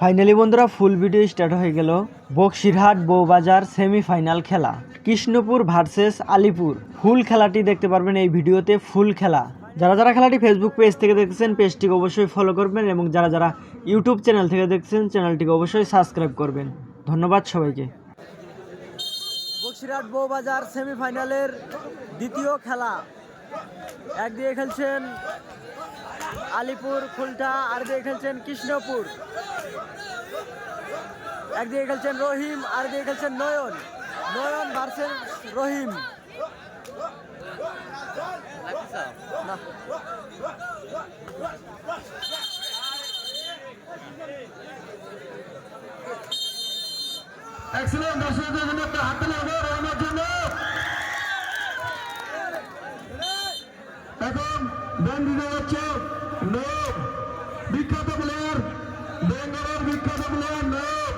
Finally বন্ধুরা full video start হয়ে গেল। বক্সিরহাট বউবাজার সেমিফাইনাল খেলা, কৃষ্ণপুর ভার্সেস আলিপুর। ফুল খেলাটি দেখতে পারবেন এই ভিডিওতে, ফুল খেলা। যারা যারা খেলাটি ফেসবুক পেজ থেকে দেখছেন পেজটিকে অবশ্যই ফলো করবেন, এবং যারা যারা ইউটিউব চ্যানেল থেকে দেখছেন চ্যানেলটিকে অবশ্যই সাবস্ক্রাইব করবেন। ধন্যবাদ সবাইকে। বক্সিরহাট বউবাজার সেমিফাইনালের দ্বিতীয় খেলা, একদিকে খেলছেন আলিপুর খুলটা, আর দিকে খেলছেন কৃষ্ণপুর। একদিকে খেলছেন রহিম, আর দিকে খেলছেন নয়ন। নয়ন ভার্সেস রহিম। এক্সেলেন্ট, দর্শকদের জন্য একটা হাত তালি হবে রহিমের জন্য। এখন ব্যান দিতে যাচ্ছে নব, বিখ্যাত প্লেয়ার, বেঙ্গলের বিখ্যাত প্লেয়ার নব।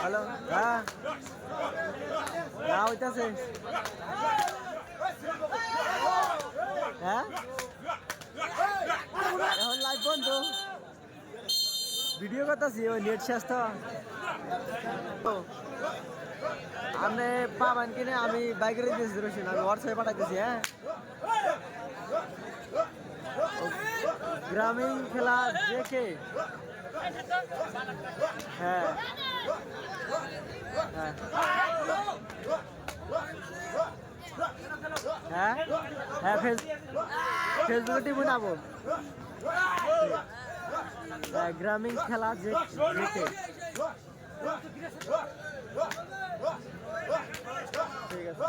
হ্যালো, হ্যাঁ না হইতাছে, হ্যাঁ এখন লাইভ বন্ধ, ভিডিও করতেছি, ওই নেট শেষ তো। আপনি পাবেন কিনে আমি বাইকের দিয়েছি রসুন, আমি হোয়াটসঅ্যাপে পাঠাইতেছি। হ্যাঁ, গ্রামীণ খেলা দেখে, হ্যাঁ হ্যাঁ হ্যাঁ ফেসবুকে টিভি নামো, গ্রামীণ খেলা দেখে। ঠিক আছে,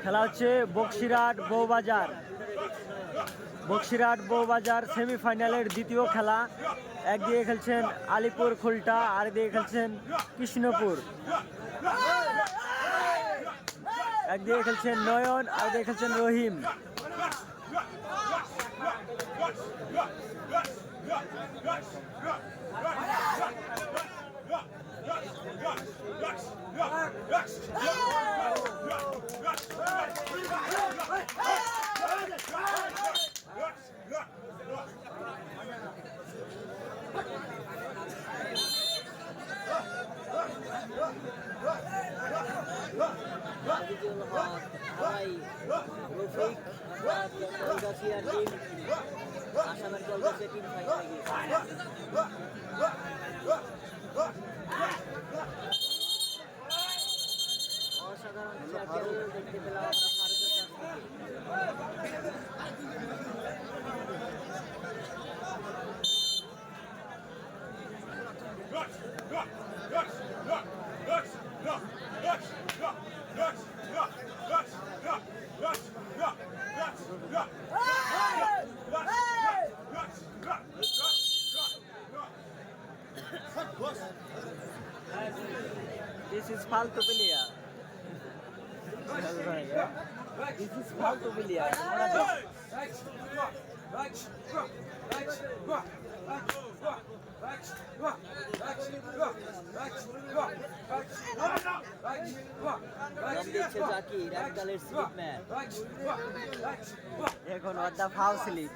খেলা হচ্ছে বক্সিরহাট বউবাজার। বক্সিরহাট বউবাজার সেমিফাইনালের দ্বিতীয় খেলা, একদিকে খেলছেন আলিপুর খুলটা, আর দিকে খেলছেন কৃষ্ণপুর। একদিকে খেলছেন নয়ন, আর দিকে খেলছেন রহিম। আসামের দল টিম ফাইনালে গিয়েছে। অসাধারণ চ্যাম্পিয়ন দেখতে পেলাম আমরা ফারুকের কাছ This is ফালতু প্লেয়ার, this is ফালতু প্লেয়ার। এখন ওটা ফাউল স্লিপ।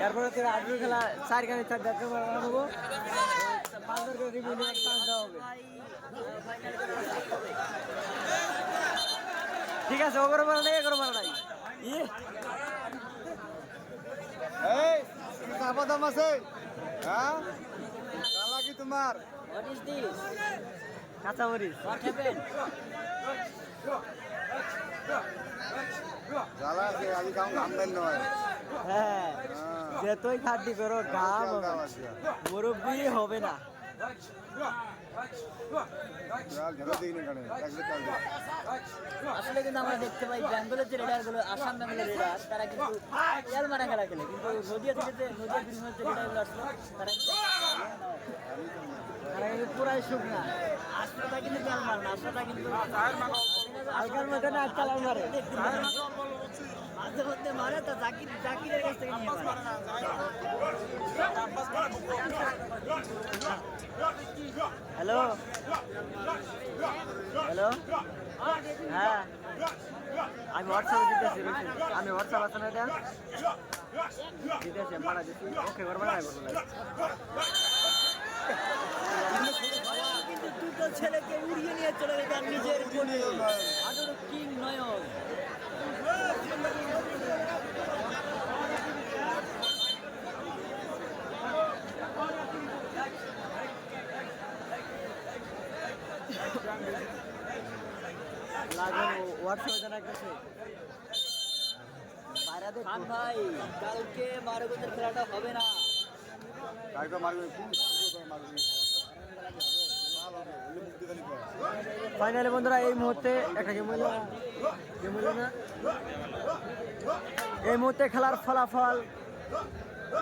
তারপরে তোর আগ্রহ খেলা 4 গানে 4 দেখা করবো, 5 করে রিভিউ নিয়ে 5 দেওয়া হবে। ঠিক আছে, ওগরে মারা নাই, এগরে মারা নাই। এই কাবা দাম আছে, হ্যাঁ কালা কি তোমার? What is this? কাঁচা মরিচ। What happened? জ্বালা আছে, আজ কাম কামবেন নয়। হ্যাঁ, যে তুই খাদ্য করো ঘাম মুরব্বি হবে না। আসলে কিন্তু আমরা দেখতে পাই বেঙ্গলের যে রেডারগুলো, আসাম বেঙ্গলের রেডার, তারা কিন্তু তেল মারা খেলা খেলে, কিন্তু নদিয়া থেকে যে নদিয়া গ্রিমের যে রেডারগুলো আসলো তারা পুরাই শুকনা আশাটা কিন্তু তেল মার না আশাটা কিন্তু হালকার মধ্যে না চালাও মারে মাঝে মধ্যে মারে তো জাকিরের কাছ থেকে নিয়ে মারে হ্যালো হ্যালো হ্যাঁ আমি হোয়াটসঅ্যাপে দিতেছি আমি হোয়াটসঅ্যাপ আছে না এটা দিতেছি মারা দিচ্ছি ওকে করবো না কিন্তু দুটো ছেলেকে উড়িয়ে নিয়ে চলে গেছে নিজের কোলে আদর কিং নয়ন লাগেন হোয়াটসঅ্যাপে জানা গেছে খান ভাই কালকে মারগোজের খেলাটা হবে না ফাইনালে বন্ধুরা এই মুহূর্তে একটা গেম হইল না এই মুহূর্তে খেলার ফলাফল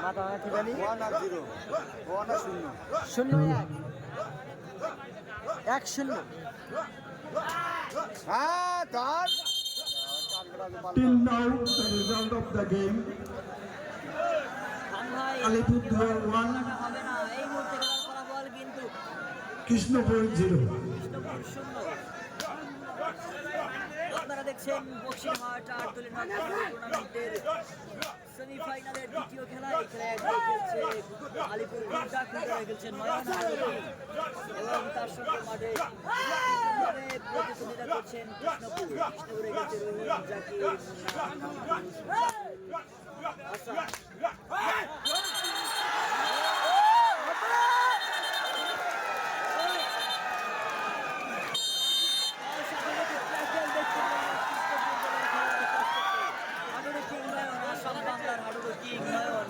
মাথা ঠিক জানি 0-1 Till now, the result of the game, Alipur 1, হবে না এই মুহূর্তে খেলার ফলাফল কিন্তু Krishnapur 0. আপনারা দেখছেন বক্সিরহাট আট-দলীয় টুর্নামেন্টের সেমিফাইনালের দ্বিতীয় খেলা এই খেলায় খেলছে আলিপুর ঘন্টা খেলছেন নয়ন আলী এবং তার সঙ্গে মাঠে প্রতিদ্বন্দ্বিতা করছেন কৃষ্ণপুরে গেছে রহিম জাকির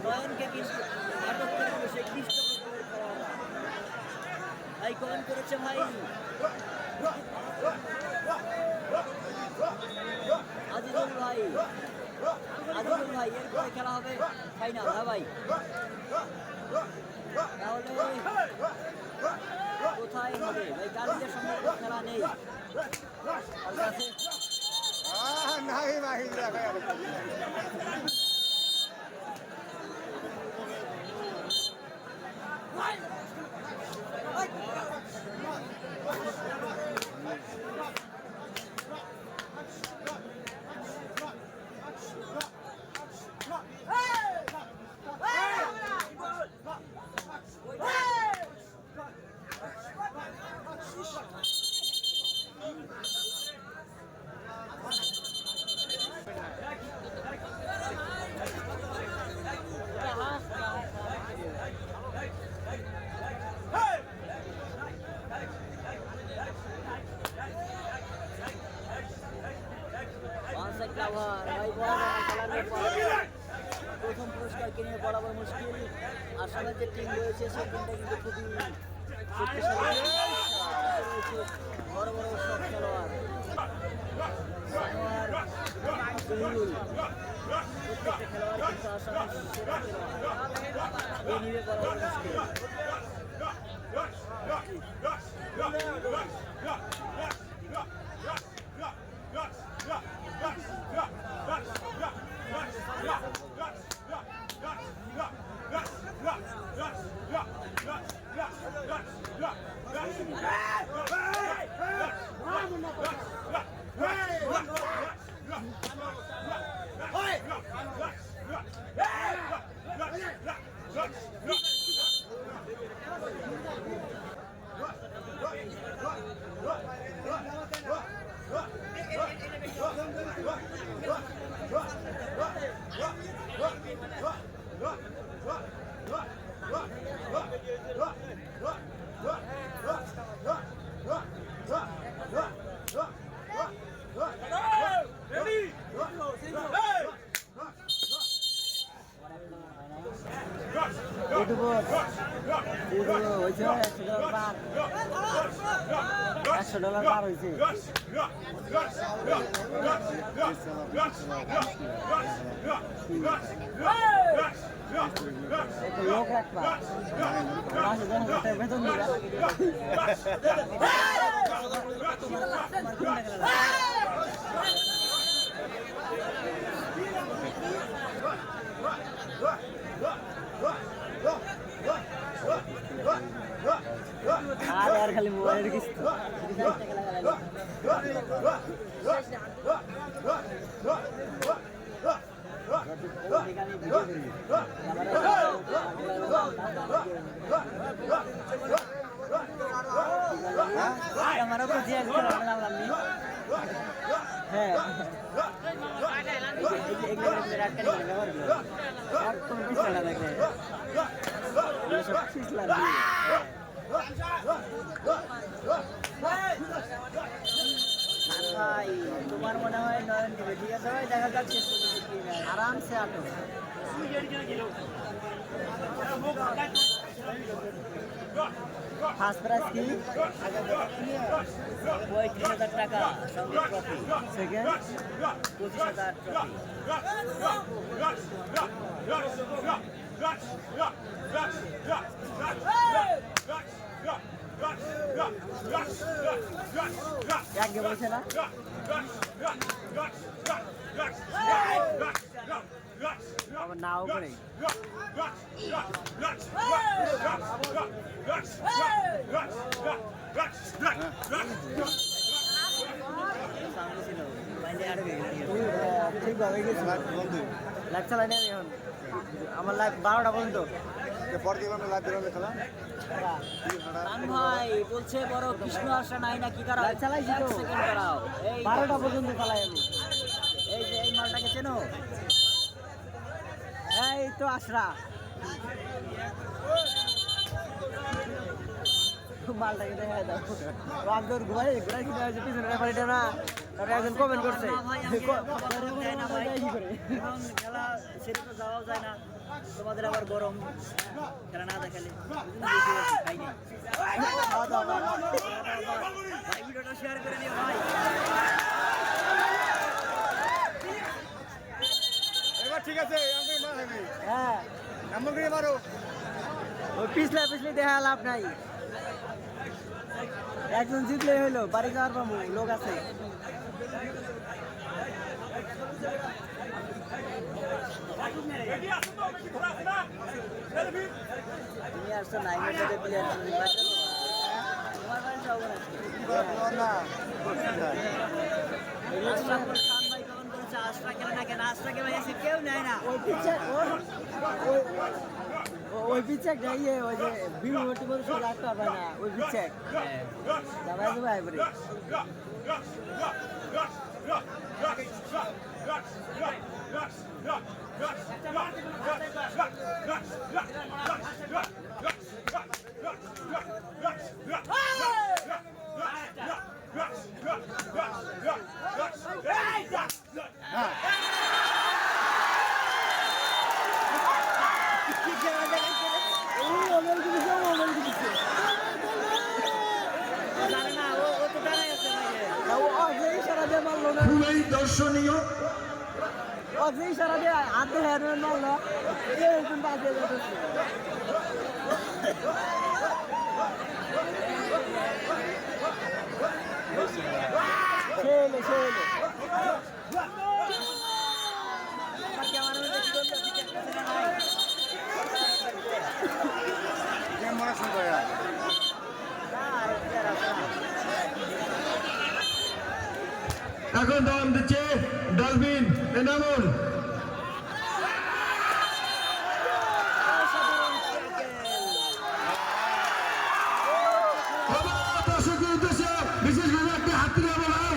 নয়নকে কিন্তু আটক করে বসে ভাই কমেন্ট করেছে ভাই আজিজুল ভাই এরপরে খেলা হবে ফাইনাল হ্যাঁ ভাই তাহলে কোথায় হবে ভাই গাড়িদের সঙ্গে খেলা নেই প্রথম পুরস্কারকে নিয়ে বরাবর মুশকিল আসামের যে টিম রয়েছে সেই টিমটা কিন্তু খুবই শক্তিশালী রয়েছে বড় বড় সব খেলোয়াড় প্রত্যেকটা খেলোয়াড় কিন্তু আসামের সেরা খেলোয়াড় এই নিয়ে বরাবর মুশকিল Right. $100 পার হয়েছে। একটা লোক রাখবা মাসে 10,000 টাকা বেতন দিবা। আর খালি মোবাইলের কিস্তি আমার উপর যে হ্যাঁ ভাই তোমার মনে হয় নয়ন দিবে ঠিক আছে ভাই দেখা যাচ্ছে আরামসে আটো ফার্স্ট প্রাইজ কি 35,000 টাকা সঙ্গে ট্রফি সেকেন্ড 25,000 ট্রফি এক বলছে না আবার নাও করে ঠিকভাবে গেছি লাইভ চালাই না এখন আমার লাইভ 12টা পর্যন্ত ভাই বলছে বড় কৃষ্ণ আসা নাই নাকি করাও চালাইছি তো সেকেন্ড করাও এই 12টা পর্যন্ত চালাই আমি এই যে এই মালটাকে চেনো এই তো আশরা মালটাকে দেখা দাও রামদর ঘুমাই ঘুরাই কিনা হয়েছে পিছনে রেফারিটা না তারপরে একজন কমেন্ট করছে খেলা সেটা তো যাওয়া যায় না তোমাদের আবার গরম খেলা না দেখালে ভাই ভিডিওটা শেয়ার করে দিও ভাই এবার ঠিক আছে হ্যাঁ নাম্বার করে মারো ওই পিছলে দেখা লাভ নাই একজন জিতলে হইলো বাড়ি যাওয়ার পাবো লোক আছে তুমি আসছো নাই মধ্যে প্লেয়ার তোমার বাড়ি যাবো না আশরা খেলে না কেন আশরা খেলে কেউ নেয় না ওই পিচ্ছে ওই পিচ্ছে যাইয়ে ওই যে বিমটি বলে সব রাখতে পারবে না ওই পিচ্ছে যাবাই যাবে আইবরে খুবই দর্শনীয় অজয় ইশারা দিয়ে হাত দিয়ে হেডম্যান মারলো এরকম বাজে যাচ্ছে ছেলে ছেলে এখন দাম দিচ্ছে ডালবিন এনামুল দর্শকের উদ্দেশ্যে বিশেষভাবে একটা হাত তুলে হবে ভাই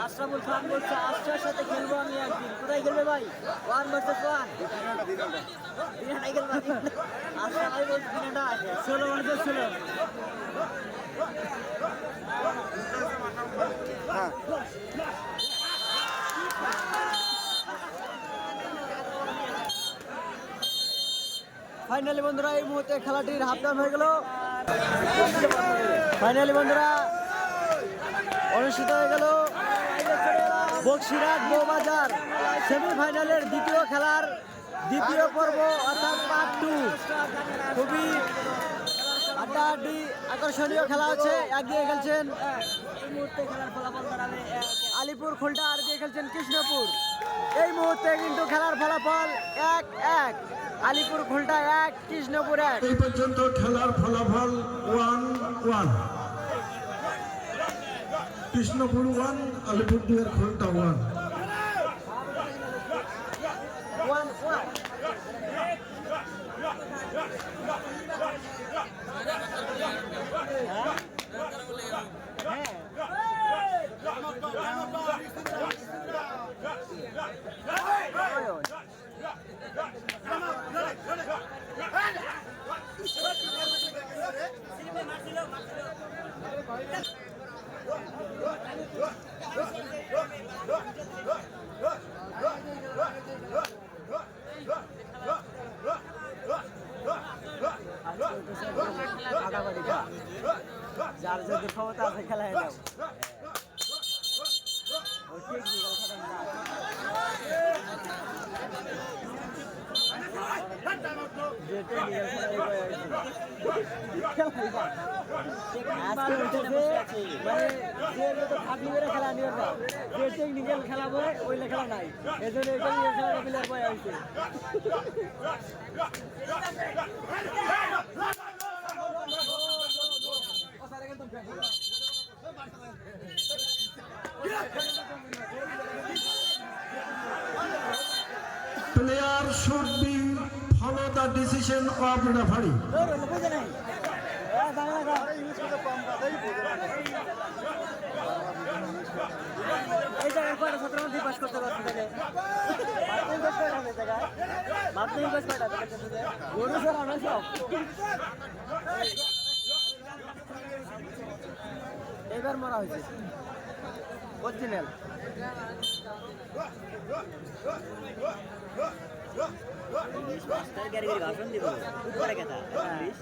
আশরাফুল খান বলছে আশরার সাথে খেলবো আমি একদিন কোথায় খেলবে ভাই 1 ভার্সেস 1 দিনাটাই খেলবো আশরাফ ভাই বলছে দিনাটা 16 ভার্সেস 16 হ্যাঁ ফাইনালি বন্ধুরা এই মুহূর্তে খেলাটির হাফ টাইম হয়ে গেল। ফাইনালি বন্ধুরা অনুষ্ঠিত হয়ে গেল বক্সিরহাট বউবাজার সেমিফাইনালের দ্বিতীয় খেলার দ্বিতীয় পর্ব অর্থাৎ পার্ট 2। খুবই হাড্ডাহাড্ডি আকর্ষণীয় খেলা হচ্ছে। একদিকে খেলছেন এই মুহূর্তে খেলার ফলাফল দাঁড়াবে আলিপুর খুলটা, আর দিকে খেলছেন কৃষ্ণপুর। এই মুহূর্তে কিন্তু খেলার ফলাফল 1-1, আলিপুর খুলটা 1, কৃষ্ণপুর 1। এই পর্যন্ত খেলার ফলাফল 1-1। কৃষ্ণপুর 1, আলিপুরদুয়ার খুলটা 1। 1-1। যার যদি ক্ষমতা আছে খেলায় দাও। টেকনিক্যাল খেলা বই ওই খেলা নাই, এই জন্য খেলা প্লেয়ার বই হয়েছে। Player should be follow the decision of referee. এই জায়গায় কয়টা ছাত্র মধ্যে পাস করতে পারছে তাহলে মাধ্যমিক পাস কয়টা গরু স্যার আমরা সব এবার মারা হয়েছে অরিজিনাল। ইংলিশ মাস্টার গ্যারি ভাষণ দিব উপরে কথা ইংলিশ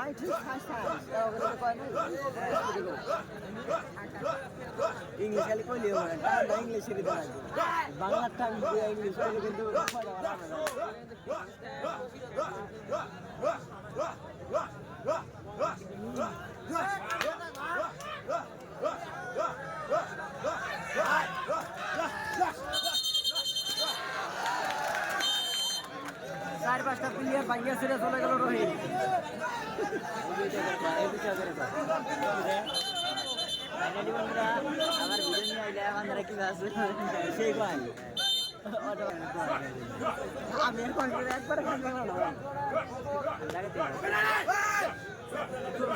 আই ঠিক খাসা ওগুলো কয় না ইংলিশ খালি কইলেও হয় না, ইংলিশে দিতে লাগে বাংলাটা ইংলিশ কইলে কিন্তু চার পাঁচটা প্লেয়ার ভাঙিয়া ছেড়ে চলে গেল রহিম। ফাইনালি বন্ধুরা আমার ভিডিও নিয়ে আইলে আপনারা কি আছে সেই কয় আমি একবারে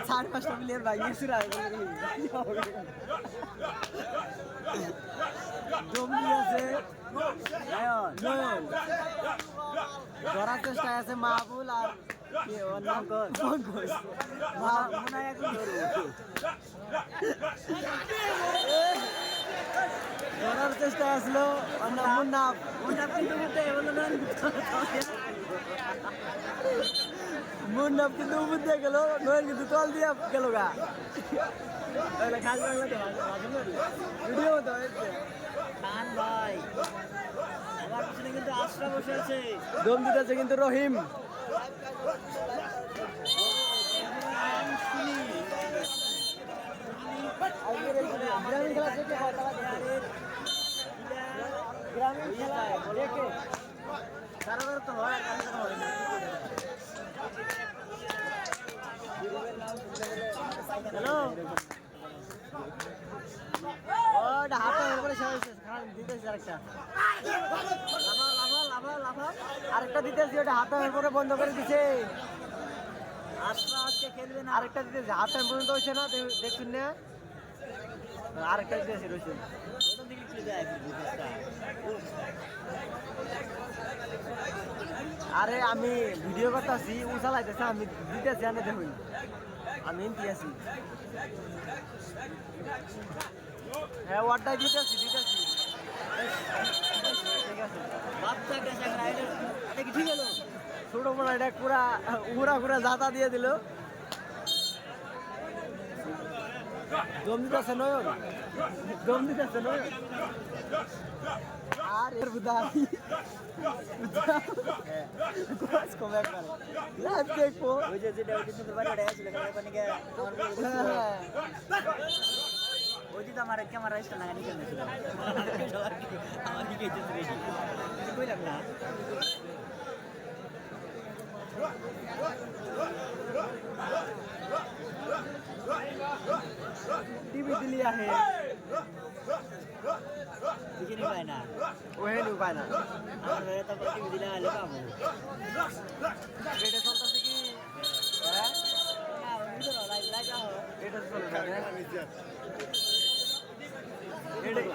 চার পাঁচটা প্লেয়ার ভাঙিয়া ছেড়ে জমি আছে ধরার চেষ্টায় আছে মাহবুল আর ওর নাম পঙ্কজ। মনে হয় এখন ধরার চেষ্টায় আসলো ওর নাম মুন্নাফ। মুন্নাফ কিন্তু উপর দিয়ে গেল, নয় কিন্তু তল দিয়ে গেল গা ভিডিও তো খান ভাই আমার পিছনে কিন্তু আশরা বসে আছে। দম দিতেছে কিন্তু রহিম। গ্রামীণ খেলা দেখে গ্রামীণ খেলা দেখে কারোর তো হয় না। হ্যালো ওটা হাতে করে দিতেছি আরেকটা দিতেছি, ওটা হাতে করে বন্ধ করে দিছে। আশরা আজকে খেলবে না, আরেকটা দিতেছি হাফ টাইম পর্যন্ত হয়েছে না, দেখুন না আরেকটা দিতেছি রয়েছে। ওটা দিকে কি যায় আরে আমি ভিডিও করতেছি ও চালাইতেছে, আমি দিতেছি আনে দেখুন আমি এমপি আছি। হ্যাঁ ওয়ার্ডটাই দিতেছি ঠিক আছে বাচ্চা গেছে ঠিক হলো। ছোট বড় এটা পুরা উড়া পুরা জাতা দিয়ে দিল। দম দিতেছে নয়ন, দম দিতেছে নয়ন। আর এর বুদা কমে করে লাইভ দেখবো। ওই যে যেটা ওই দিন তোর বাড়ি আসছিল খেলার পানি কে আমার ওই দিন আমার ক্যামেরা স্ট্যান্ড লাগানি কেন ছিল আমার কি কইতে রেডি কইলাম না টিভি দিলি আহে বুঝিনি পায় না ওহে নি পায় না। আমার ঘরে তো টিভি দিলে আলে পাবো এটা চলতেছে কি? হ্যাঁ না ওই তো লাইভ লাইভ আও এটা চলতেছে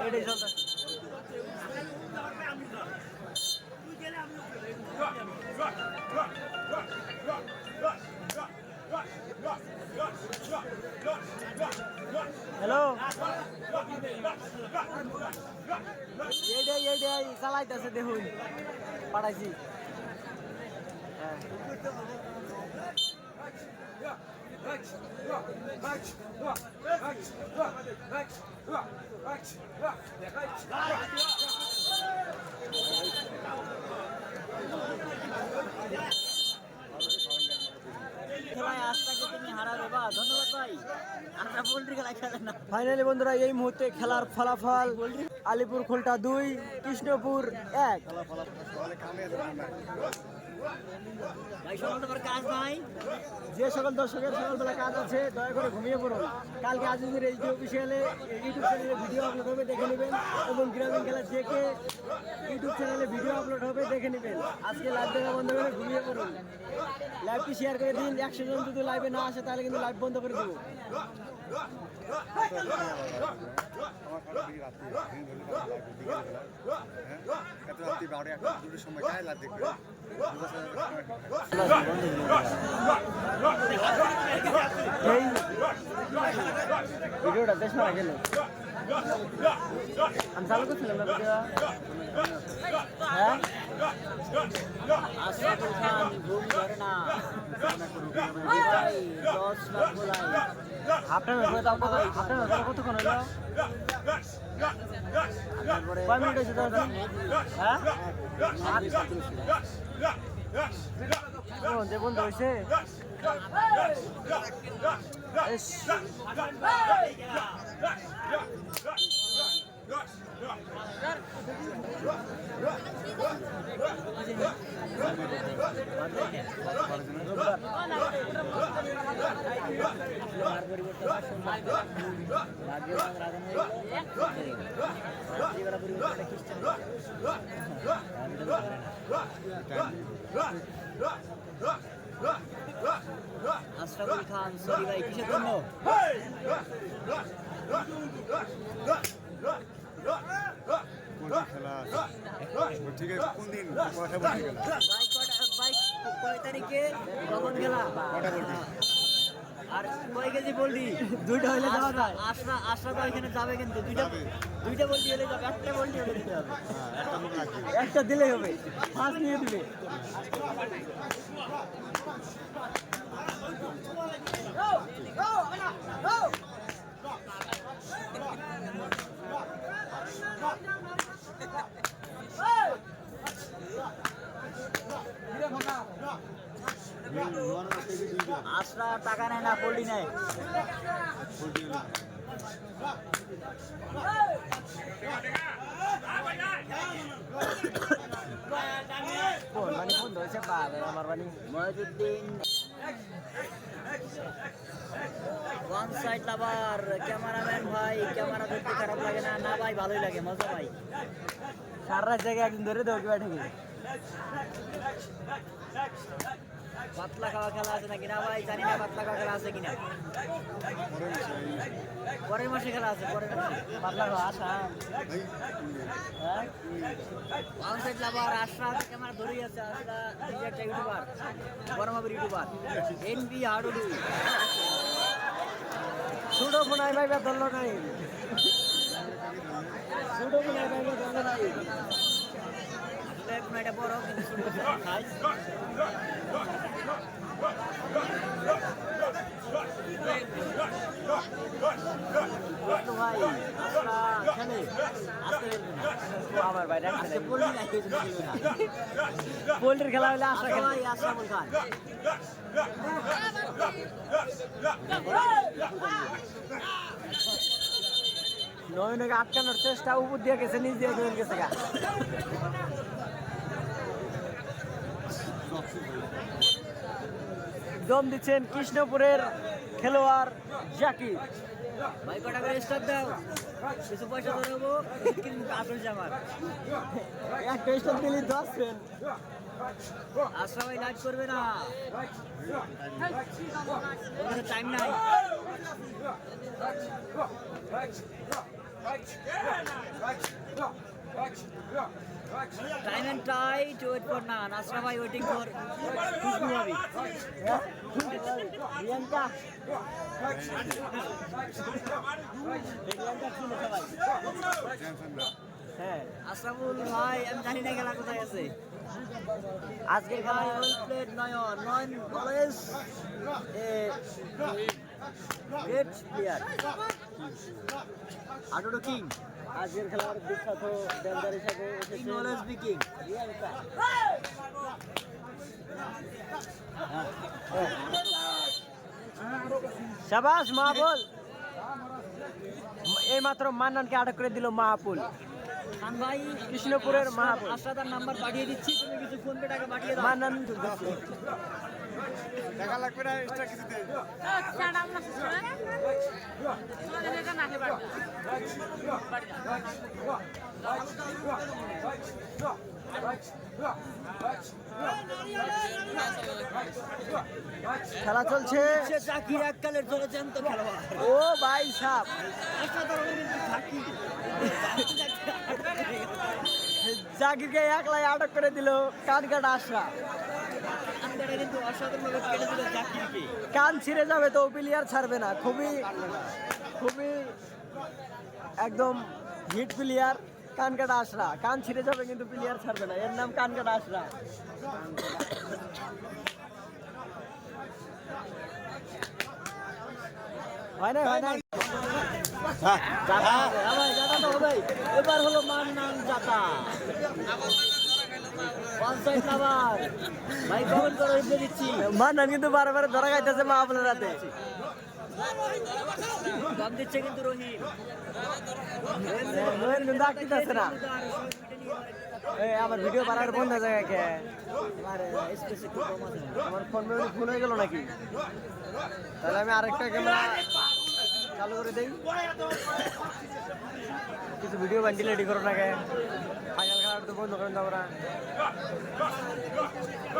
এটাই চলতেছে। হ্যালো এইটাই চালাইতেছে দেখুন পাঠাইছি। হ্যাঁ খেলায় আজকে তুমি হারাবে বা ধন্যবাদ ভাই আমরা পোল্ট্রি খেলা খেলে না ফাইনালি বন্ধুরা এই মুহূর্তে খেলার ফলাফল আলিপুর খোলটা 2 কৃষ্ণপুর 1। ভাই সকাল তোমার কাজ নাই যে সকল দর্শকের সকালবেলা কাজ আছে দয়া করে ঘুমিয়ে পড়ুন। কালকে আজিজের এইচডি অফিসিয়ালে ইউটিউব চ্যানেলে ভিডিও আপলোড হবে দেখে নেবেন, এবং গ্রামীণ খেলা দেখে ইউটিউব চ্যানেলে ভিডিও আপলোড হবে দেখে নেবেন। আজকে লাইভ দেখা বন্ধ করে ঘুমিয়ে পড়ুন। লাইভটি শেয়ার করে দিন। 100 জন যদি লাইভে না আসে তাহলে কিন্তু লাইভ বন্ধ করে দেবো। এই ভিডিওটা বেশ মারা গেল। আমি চালু করছিলাম না ভিডিও। হ্যাঁ আশরাফুল খান ঘুম ধরে না ভাই 10 লাখ বলাই আপনার কতক্ষণ হলো? কয় মিনিট হয়েছে তো? হ্যাঁ যে বন্ধ হয়েছে। আশরাফুল খান সরি ভাই কিসের জন্য ঠিক আছে কোন দিন কথা বলতে গেল বাইক কয় তারিখে কখন খেলা আর কয় কেজি বললি দুইটা হইলে যাওয়া যায়। আশরা তো এখানে যাবে কিন্তু দুইটা বললি হলে যাবে একটা বললি হলে দিতে হবে একটা দিলেই হবে, ফার্স্ট নিয়ে দিবে। আশরা টাকা নেয় না পল্লি নেয় ফোন ধরেছে আমার বাড়ি মহিউদ্দিন ওয়ান সাইড আবার ক্যামেরাম্যান ভাই ক্যামেরা ধরতে খারাপ লাগে না না ভাই ভালোই লাগে মজা ভাই সারা জায়গায় একদিন ধরে দেবো কিবা ঠেকে। পাতলা খাওয়া খেলা আছে নাকি না ভাই জানি না পাতলা খাওয়া খেলা আছে কিনা পরের মাসে খেলা আছে পরের মাসে পাতলা খাওয়া আসা। হ্যাঁ ওয়ান সাইড আবার আশরা ক্যামেরা ধরেই আছে আশরা নিজে একটা ইউটিউবার বড়মাবির ইউটিউবার এনবি হাডুডু ছোটো ফোনায় ভাই ধরলো নাই, ছোটো ফোনায় ভাই ধরলো নাই। এটা বড় কিন্তু আমার ভাই আজকে পোল্ট্রি নাই, এই জন্য খেলবে না। পোল্ট্রির খেলা হলে আশা আশা খেলা ভাই, আশরাফুল খান। নয়নকে আটকানোর চেষ্টা উপর দিয়ে গেছে নিচ দিয়ে চলে গেছে গা দম দিচ্ছেন কৃষ্ণপুরের খেলোয়াড় জাকির ভাই কটা করে স্টার দাও, কিছু পয়সা ধরবো, কিন্তু আসল আমার। একটা স্টপ দিলি 10 পেন আশরা ভাই লাইভ করবে না, টাইম নাই। Time and tide, wait for none. আশরা ভাই ওয়েটিং ফর খুশবু ভাবি। প্রিয়াঙ্কা হ্যাঁ আশরাফুল ভাই, আমি জানি না খেলা কোথায় আছে। আজকে ভাই well played Nayan, Nayan always great player. আডোডো কিং, আজকের খেলার বিখ্যাত ড্যান্সার হিসাবে কিং অলওয়েজ বি কিং। শাবাশ মাহবুল এই মাত্র মান্নানকে আটক করে দিল মাহবুল খান ভাই, কৃষ্ণপুরের মাহবুব। আশরাদার নাম্বার পাঠিয়ে দিচ্ছি, তুমি কিছু ফোন পে টাকা পাঠিয়ে দাও। মান্নান টাকা লাগবে না, এক্সট্রা কিছু দেই। খেলা চলছে সে জাকির এককালের জ্বলজ্যান্ত খেলোয়াড়। ও ভাই সাপ অসাধারণ কিন্তু জাকির। জাকিরকে একলাই আটক করে দিল কানকাটা আশরা আন্দারে কিন্তু অসাধারণভাবে কেটে দিল জাকিরকে। কান ছিঁড়ে যাবে তো প্লেয়ার ছাড়বে না খুবই খুবই একদম হিট প্লেয়ার কানকাটা আশরা কান ছিঁড়ে যাবে কিন্তু প্লেয়ার ছাড়বে না এর নাম কানকাটা আশরা হয় না হয় না জাতা তো হবে। এবার হলো মান্নান জাতা। পঞ্চায়েত নাম্বার ভাই কমেন্ট করে রিপ্লাই দিচ্ছি। মান্নান কিন্তু বারবার ধরা খাইতেছে মাহবুলের রাতে দম দিচ্ছে কিন্তু রহিম। নয়ন কিন্তু আটকিতেছে না এই আমার ভিডিও বানানোর বন্ধ জায়গা কে আমার স্পেস একটু কম আছে। আমার ফোন ফোন হয়ে গেল নাকি তাহলে আমি আরেকটা ক্যামেরা চালু করে দেই কিছু ভিডিও বান্ডিল রেডি করো নাকি ফাইনাল খেলাটা তো বন্ধ করেন আমরা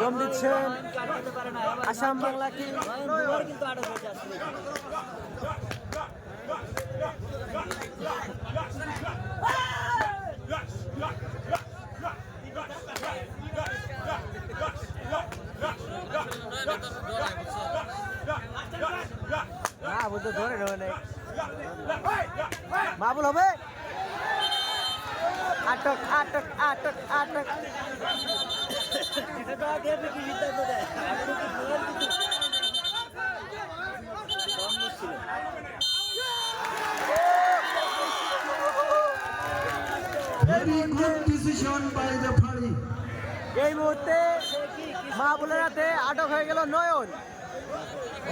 দম দিচ্ছেন কাটাতে পারে না। আবার আসাম বাংলা কি নয়ন দুবার কিন্তু আটক হয়েছে আসলে। না বলতে ধরে নেই মাহবুল হবে আটক আটক আটক আটক এটা আগে কি সিদ্ধান্ত দেয়? আটক কি নয়ন কিন্তু কম ছিল। Very good decision by the referee. এই মুহূর্তে মাহবুলের হাতে আটক হয়ে গেল নয়ন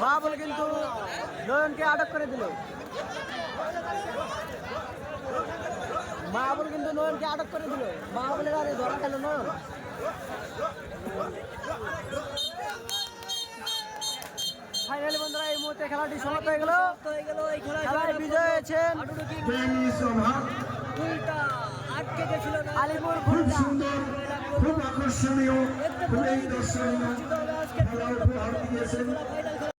মাহবুল কিন্তু নয়নকে আটক করে দিল মাহবুল কিন্তু নয়নকে আটক করে দিল মাহবুলের হাতে ধরা খেল নয়ন ফাইনালি বন্ধুরা এই মুহূর্তে খেলাটি সমাপ্ত হয়ে গেল সমাপ্ত হয়ে গেল এই খেলায় বিজয় হয়েছেন আটক কি Game is over. উল্টা আটকে গেছিল না। আলিপুর খুব খুলনা সুন্দর, খুব আকর্ষণীয়, খুবই দর্শনীয় খেলা উপহার দিয়েছেন। ফাইনাল